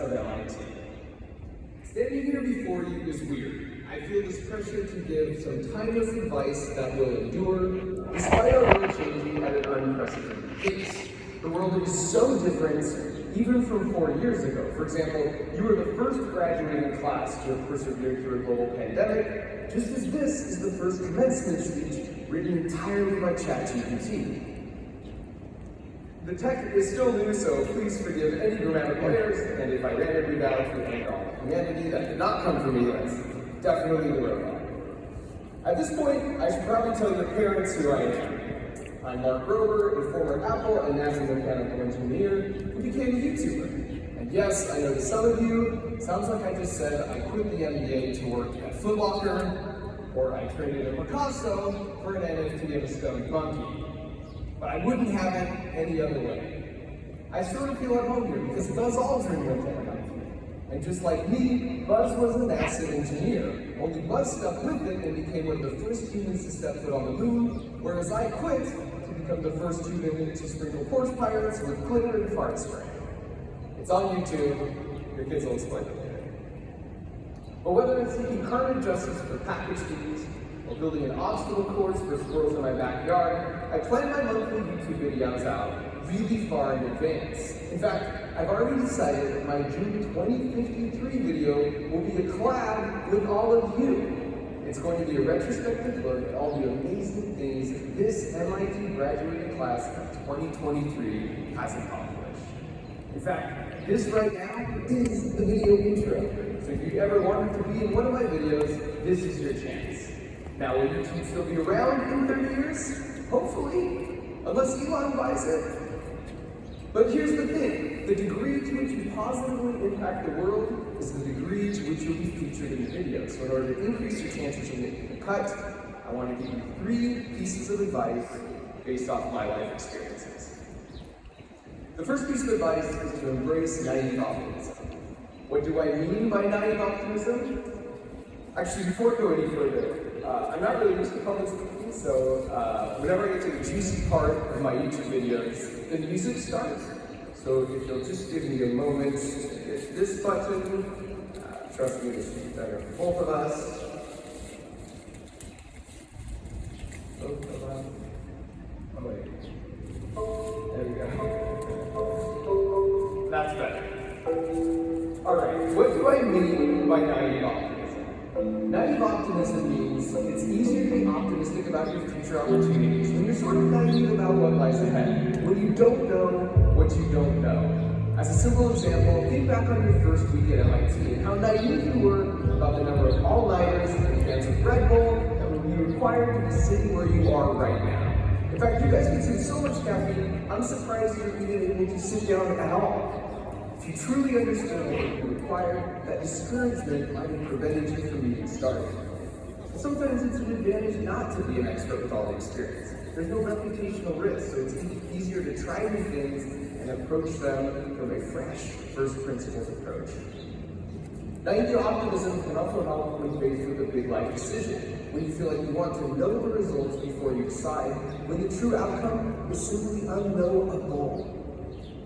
of MIT. Standing here before you is weird. I feel this pressure to give some timeless advice that will endure, despite our world changing at an unprecedented pace. The world is so different, even from 4 years ago. For example, you were the first graduating class to have persevered through a global pandemic, just as this is the first commencement speech written entirely by ChatGPT. The tech is still new, so please forgive any grammatical errors, and if I randomly bow to any all humanity that did not come from me, that's definitely the robot. At this point, I should probably tell your parents who I am. I'm Mark Grover, a former Apple and NASA mechanical engineer who became a YouTuber. And yes, I know to some of you, sounds like I just said I quit the NBA to work at Foot Locker, or I traded a Picasso for an NFT of a stone monkey. But I wouldn't have it any other way. I sort of feel at home here because Buzz Aldrin went to MIT. And just like me, Buzz was a NASA engineer. Only Buzz stuck with it and became one of the first humans to step foot on the moon, whereas I quit to become the first human to sprinkle Porsche pirates with glitter and fart spray. It's on YouTube. Your kids will explain it later. But whether it's seeking carbon justice for package thieves, or building an obstacle course for squirrels in my backyard, I plan my monthly YouTube videos out really far in advance. In fact, I've already decided that my June 2053 video will be a collab with all of you. It's going to be a retrospective look at all the amazing things this MIT graduating class of 2023 has accomplished. In fact, this right now is the video intro. So if you ever wanted to be in one of my videos, this is your chance. Now, will YouTube still be around in 30 years? Hopefully, unless Elon buys it. But here's the thing, the degree to which you positively impact the world is the degree to which you'll be featured in the video. So in order to increase your chances of making the cut, I want to give you 3 pieces of advice based off my life experiences. The first piece of advice is to embrace naive optimism. What do I mean by naive optimism? Actually, before I go any further, I'm not really used to public speaking, so whenever I get to the juicy part of my YouTube videos, the music starts. So if you'll just give me a moment to hit this button, trust me, this will be better for both of us. Both of us. Oh, wait. There we go. That's better. All right, what do I mean by naive optimism? Naive optimism means it's easier to be optimistic about your future opportunities when you're sort of naive about what lies ahead, when you don't know what you don't know. As a simple example, think back on your first week at MIT and how naive you were about the number of all-nighters and cans of Red Bull that would be required to be sitting where you are right now. In fact, you guys consume so much caffeine, I'm surprised you're even able to sit down at all. If you truly understood what would be required, that discouragement might have prevented you from even starting. Sometimes it's an advantage not to be an expert with all the experience. There's no reputational risk, so it's easier to try new things and approach them from a fresh, first principles approach. Naive optimism can also help when faced with a big life decision, when you feel like you want to know the results before you decide, when the true outcome is simply unknowable.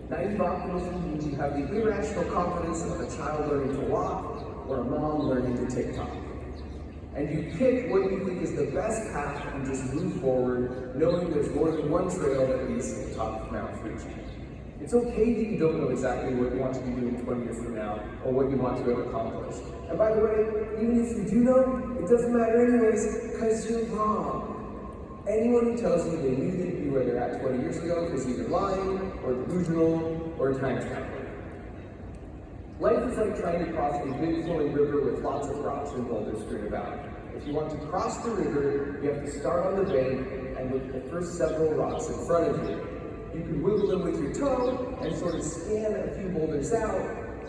Naive optimism means you have the irrational confidence of a child learning to walk or a mom learning to TikTok. And you pick what you think is the best path and just move forward, knowing there's more than one trail that leads to the top of Mount Fuji. It's okay that you don't know exactly what you want to be doing 20 years from now or what you want to have accomplished. And by the way, even if you do know, it doesn't matter anyways, because you're wrong. Anyone who tells you they knew they'd be where they're at 20 years ago is either lying, or delusional, or a time traveler. Life is like trying to cross a big flowing river with lots of rocks and boulders strewn about. If you want to cross the river, you have to start on the bank and look at the first several rocks in front of you. You can wiggle them with your toe and sort of scan a few boulders out,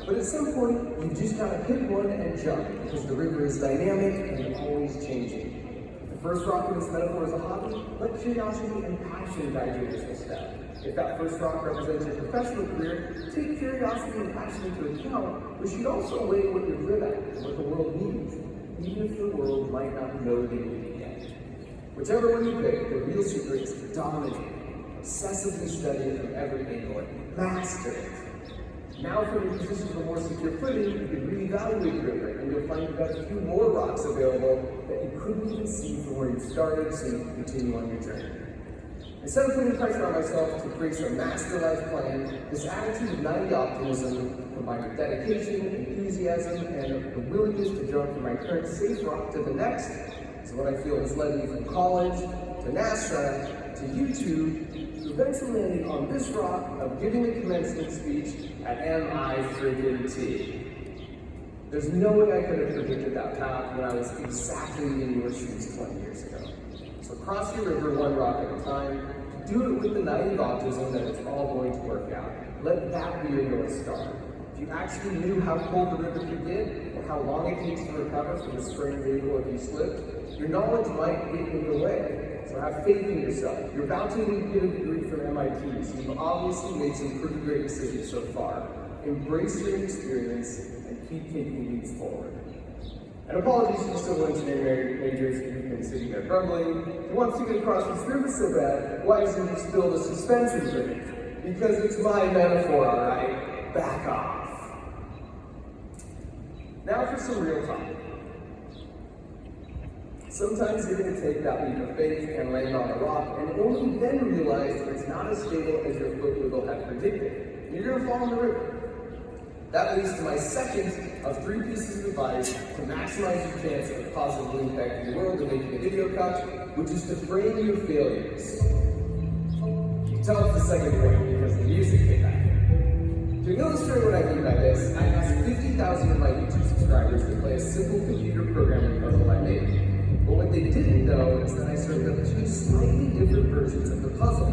but at some point, you just gotta pick one and jump, because the river is dynamic and always changing. The first rock in this metaphor is a hobby. Let curiosity and passion guide your initial step. If that first rock represents your professional career, take curiosity and passion into account, but you should also weigh what you're good at and what the world needs, even if the world might not know they need it yet. Whichever one you pick, the real secret is to dominate, obsessively study it from every angle, and master it. Now from your position of a more secure footing, you can reevaluate your river, and you'll find you've got a few more rocks available that you couldn't even see from where you started, so you can continue on your journey. Instead of putting pressure on myself to create some master life plan, this attitude of 90 optimism, combined with dedication, enthusiasm, and the willingness to jump from my current safe rock to the next, is what I feel has led me from college to NASA to YouTube to eventually landing on this rock of giving a commencement speech at MIT. There's no way I could have predicted that path when I was exactly in your shoes 20 years ago. So cross your river one rock at a time. Do it with the naive optimism that it's all going to work out. Let that be your North Star. If you actually knew how cold the river could get, or how long it takes to recover from a sprained ankle if you slipped, your knowledge might get in the way. So have faith in yourself. You're about to get a degree from MIT, so you've obviously made some pretty great decisions so far. Embrace your experience and keep taking leaps forward. And apologies to the civil engineering majors who've been sitting there grumbling. Who wants to get across this river so bad? Why isn't he still the suspension bridge? Because it's my metaphor, alright? Back off. Now for some real talk. Sometimes you're going to take that leap of faith and land on a rock and only then realize that it's not as stable as your foot wiggle had predicted. And you're going to fall in the river. That leads to my second of 3 pieces of advice to maximize your chance of positively impacting the world and making a video cut, which is to frame your failures. You can tell it's the second point because the music came back. To illustrate what I mean by this, I asked 50,000 of my YouTube subscribers to play a simple computer programming puzzle I made. But what they didn't know is that I served up 2 slightly different versions of the puzzle.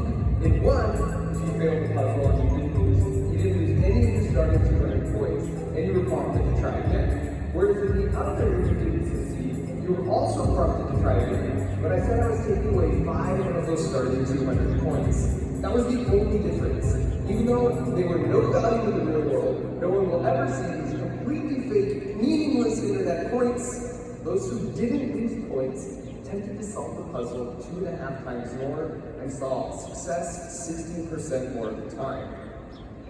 In one, if you failed the puzzle and you didn't lose any of your starting 200 points, and you were prompted to try again. Whereas in the other, if you didn't succeed, you were also prompted to try again. But I said I was taking away 5 of those starting 200 points. That was the only difference. Even though they were no value in the real world, no one will ever see these completely fake, meaningless internet points. Those who didn't lose points attempted to solve the puzzle 2.5 times more and saw success 16% more of the time.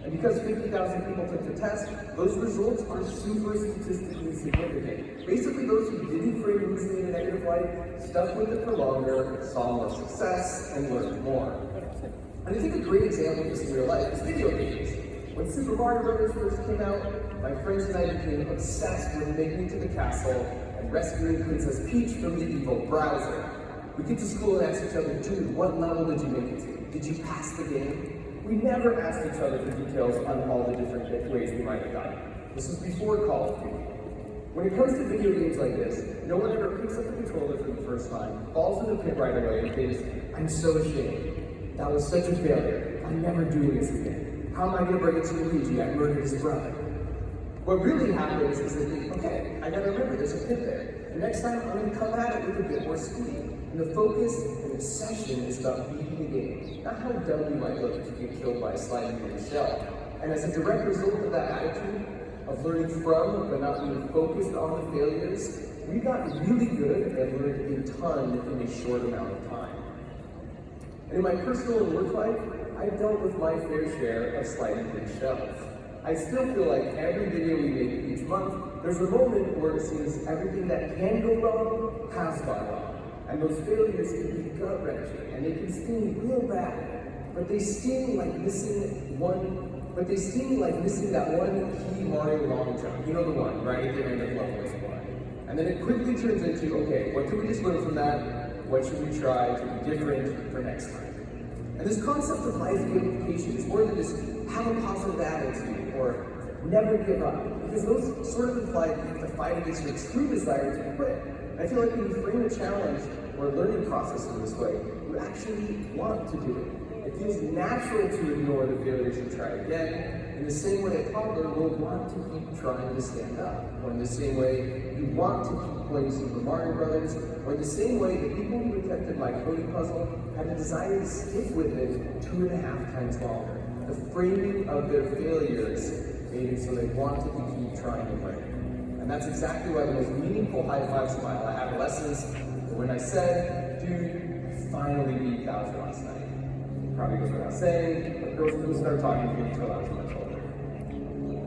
And because 50,000 people took the test, those results are super statistically significant. Basically, those who didn't frame losing in a negative light stuck with it for longer, saw more success, and learned more. And I think a great example of this in real life is video games. When Super Mario Bros. First came out, my friends and I became obsessed with making it to the castle and rescuing Princess Peach from the evil Browser. We get to school and ask each other, dude, what level did you make it to? Did you pass the game? We never asked each other for details on all the different ways we might have done it. This was before Call of Duty. When it comes to video games like this, no one ever picks up the controller for the first time, falls in the pit right away, and thinks, I'm so ashamed. That was such a failure. I'm never doing this again. How am I going to bring it to Luigi? I murdered his brother. What really happens is they think, okay, I gotta remember there's a pit there. And next time I'm going to come at it with a bit more speed. And the focus and obsession is about beating the game, not how dumb you might look if you get killed by a sliding in the shell. And as a direct result of that attitude, of learning from but not being focused on the failures, we got really good at learning a ton in a short amount of time. And in my personal and work life, I've dealt with my fair share of sliding in shells. I still feel like every video we make each month, there's a moment where it seems everything that can go wrong has gone wrong. And those failures can be gut-wrenching, and they can sting real bad. But they sting like missing that one key Mario long jump. You know the one, right at the end of level 1. And then it quickly turns into, okay, what can we just learn from that? What should we try to be different for next time? And this concept of life gamification is more than just have a positive attitude or never give up. Because those sort of imply that you have to fight against your true desire to quit. And I feel like when you frame a challenge or a learning process in this way, you actually want to do it. It feels natural to ignore the failures and try again, in the same way a toddler will want to keep trying to stand up, or in the same way you want to keep playing Super Mario Brothers, or in the same way the people who attempted my coding puzzle had a desire to stick with it 2.5 times longer. The framing of their failures made it so they wanted to keep trying to learn. And that's exactly why the most meaningful high fives of my adolescence were when I said, dude, finally beat Bowser last night. Probably goes without saying, but girls didn't start talking to me until I was much older.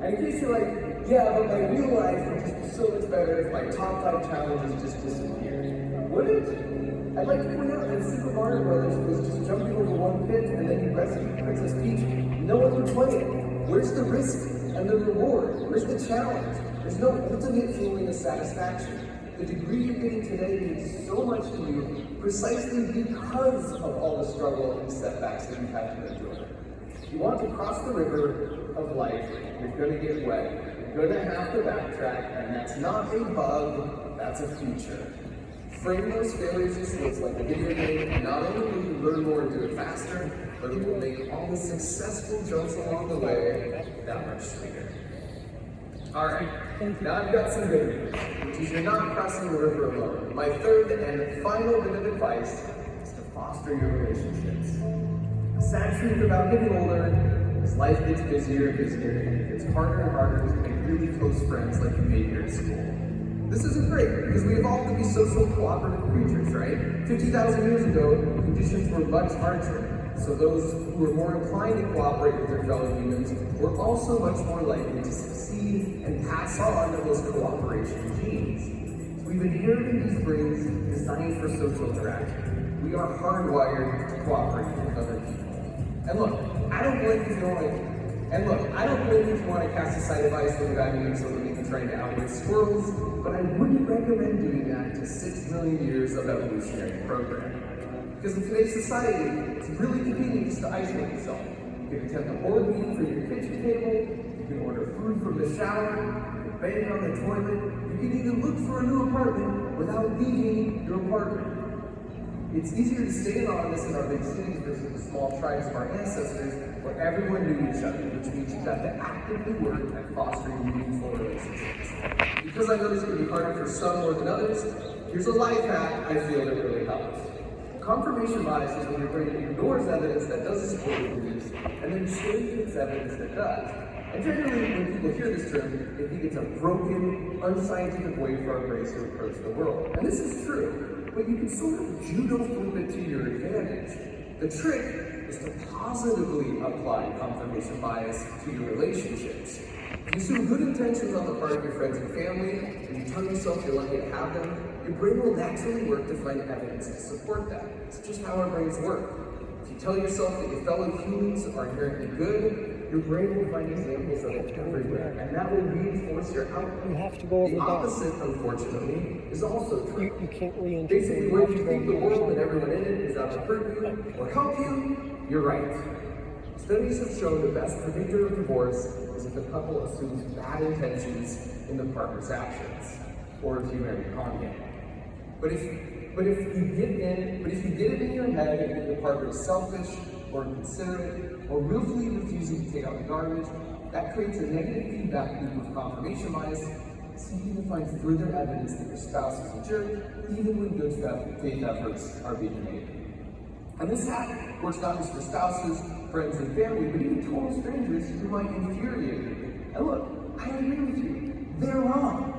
And in case you're like, yeah, but my real life would just be so much better if my top 5 challenges just disappeared. Would it? I'd like to point out that Super Mario Brothers was just jumping over one pit and then you rescue Princess Peach. No one would play it. Where's the risk and the reward? Where's the challenge? There's no ultimate feeling of satisfaction. The degree you're getting today means so much to you precisely because of all the struggle and setbacks that you've had to endure. If you want to cross the river of life, you're going to get wet. You're going to have to backtrack, and that's not a bug, that's a feature. Frame those failures as skills like a video game, and not only will you learn more and do it faster, but it will make all the successful jumps along the way that much sweeter. Alright, now I've got some good news, which is you're not crossing the river alone. My third and final bit of advice is to foster your relationships. The sad truth about getting older is life gets busier and busier, and it gets harder and harder to make really close friends like you made here at school. This isn't great, because we evolved to be social cooperative creatures, right? 50,000 years ago, conditions were much harsher. So those who were more inclined to cooperate with their fellow humans were also much more likely to succeed and pass on those cooperation genes. So we've inherited these brains designed for social interaction. We are hardwired to cooperate with other people. And look, I don't blame you if you don't like it. And look, I don't blame you if you want to cast aside advice from the guy who makes something and trying to outwit squirrels, but I wouldn't recommend doing that to 6 million years of evolutionary programming. Because in today's society, it's really convenient just to isolate yourself. You can attend a board meeting from your kitchen table, you can order food from the shower, you can bang on the toilet, you can even look for a new apartment without leaving your apartment. It's easier to stay anonymous in our big cities versus the small tribes of our ancestors where everyone knew each other, which means you've got to actively work at fostering meaningful relationships. Because I know this can be harder for some more than others, here's a life hack I feel that really helps. Confirmation bias is when your brain ignores evidence that doesn't support your beliefs, and then cherry picks evidence that does. And generally, when people hear this term, they think it's a broken, unscientific way for our brains to approach the world. And this is true, but you can sort of judo flip it to your advantage. The trick is to positively apply confirmation bias to your relationships. If you assume good intentions on the part of your friends and family, and you tell yourself you're lucky to have them, your brain will naturally work to find evidence to support that. It's just how our brains work. If you tell yourself that your fellow humans are inherently good, your brain will find examples of it everywhere, and that will reinforce your outcome. You have to go over the opposite, unfortunately, is also true. You can't re-enter. Basically, where you think the world and everyone in it is out to hurt you or help you, you're right. Studies have shown the best predictor of divorce is if a couple assumes bad intentions in the partner's actions, or if you marry a con man. But if you get it in your head that your partner is selfish or inconsiderate or willfully refusing to take out the garbage, that creates a negative feedback loop of confirmation bias, seeking to find further evidence that your spouse is a jerk, even when good faith efforts are being made. And this hack works not just for spouses, friends, and family, but even total strangers who might infuriate you. And look, I agree with you, they're wrong.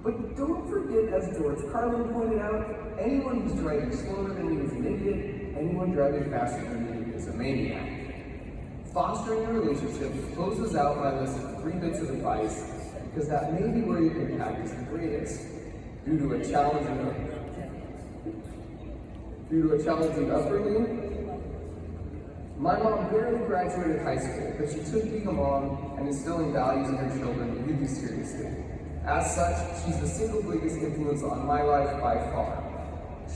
But don't forget, as George Carlin pointed out, anyone who's driving slower than you is an idiot, anyone driving faster than you is a maniac. Fostering a relationship closes out my list of 3 bits of advice, because that may be where your impact is the greatest. Due to a challenging upbringing, my mom barely graduated high school, but she took being a mom and instilling values in her children really seriously. As such, she's the single biggest influence on my life by far.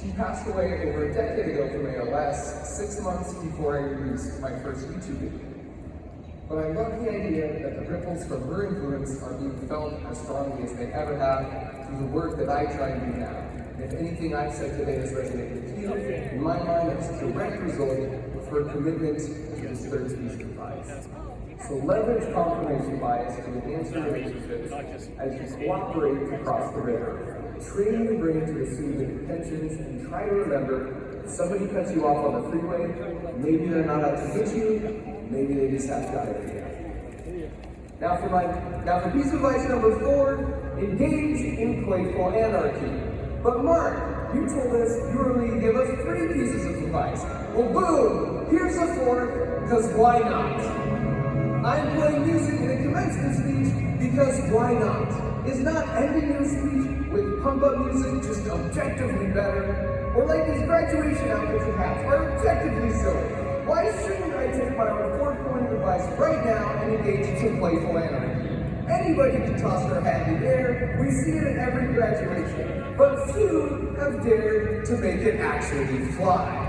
She passed away over a decade ago from ALS, 6 months before I released my first YouTube video. But I love the idea that the ripples from her influence are being felt as strongly as they ever have through the work that I try and do now. And if anything I've said today has resonated with you, in my mind, that's a direct result of her commitment to this third piece of advice. So leverage confirmation bias to enhance your relationships as you cooperate to cross the river. Train your brain to assume good intentions and try to remember if somebody cuts you off on the freeway, maybe they're not out to hit you, maybe they just have diarrhea. Now for piece of advice number 4, engage in playful anarchy. But Mark, you told us you were going to give us 3 pieces of advice. Well, boom, here's a 4th, because why not? I'm playing music in a commencement speech because why not? Is not ending your speech with pump-up music just objectively better? Or like these graduation outfits and hats are objectively silly? Why shouldn't I take my four-point device right now and engage in some playful anarchy? Anybody can toss their hat in the air, we see it at every graduation, but few have dared to make it actually fly.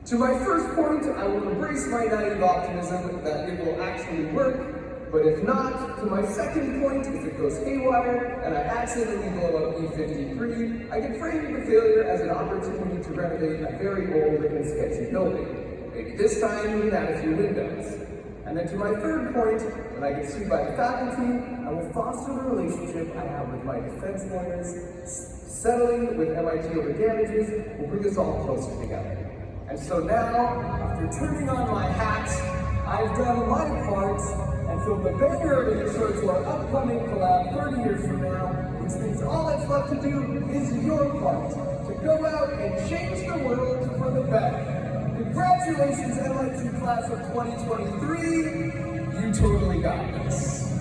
To my first point, I will embrace my naive optimism that it will actually work, but if not, to my second point, if it goes haywire and I accidentally blow up E53, I can frame the failure as an opportunity to renovate a very old and sketchy building. Maybe this time even add a few windows. And then to my third point, when I get sued by the faculty, I will foster the relationship I have with my defense lawyers. Settling with MIT over damages will bring us all closer together. And so now, after turning on my hat, I've done my part and filled the banner of an intro to our upcoming collab 30 years from now, which means all that's left to do is your part, to go out and change the world for the better. Congratulations, MIT class of 2023, you totally got this.